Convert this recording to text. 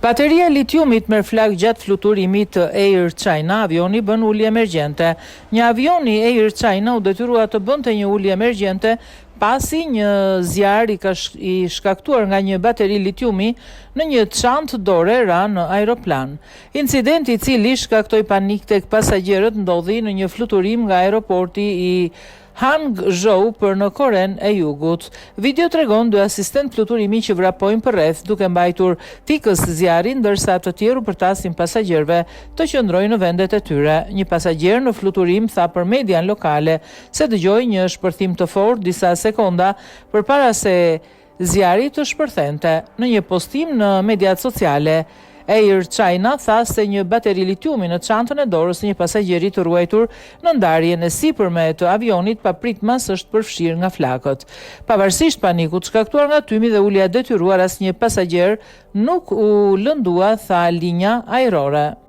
Bateria litiumit merr flag gjatë fluturimit të Air China, avioni bën ulje emergjente. Një avion i Air China u detyrua të bënte një ulje emergjente pasi një zjarr i shkaktuar nga një bateri litiumi në një çantë dore ra në aeroplan. Incidenti, i cili shkaktoi panik tek pasagerët, ndodhi në një fluturim nga aeroporti i Hangzhou për në Koren e Jugut. Video tregon dy asistent fluturimi që vrapojnë përreth duke mbajtur fikës zjarrin, ndërsa të tjerë u përtasin pasagerëve të qëndrojnë në vendet e tyre. Një pasagjer në fluturim tha për median lokale se dëgjoi një shpërthim të fortë disa sekonda përpara se zjarri të shpërthente. Në një postim në mediat sociale, Air China tha se një bateri litiumi në çantën e dorës së një pasagjeri të ruajtur në ndarjen e sipërme të avionit papritmas është përfshirë nga flakët. Pavarësisht panikut shkaktuar nga tymi dhe ulja e detyruar, asnjë pasagjer nuk u lëndua, tha linja ajrore.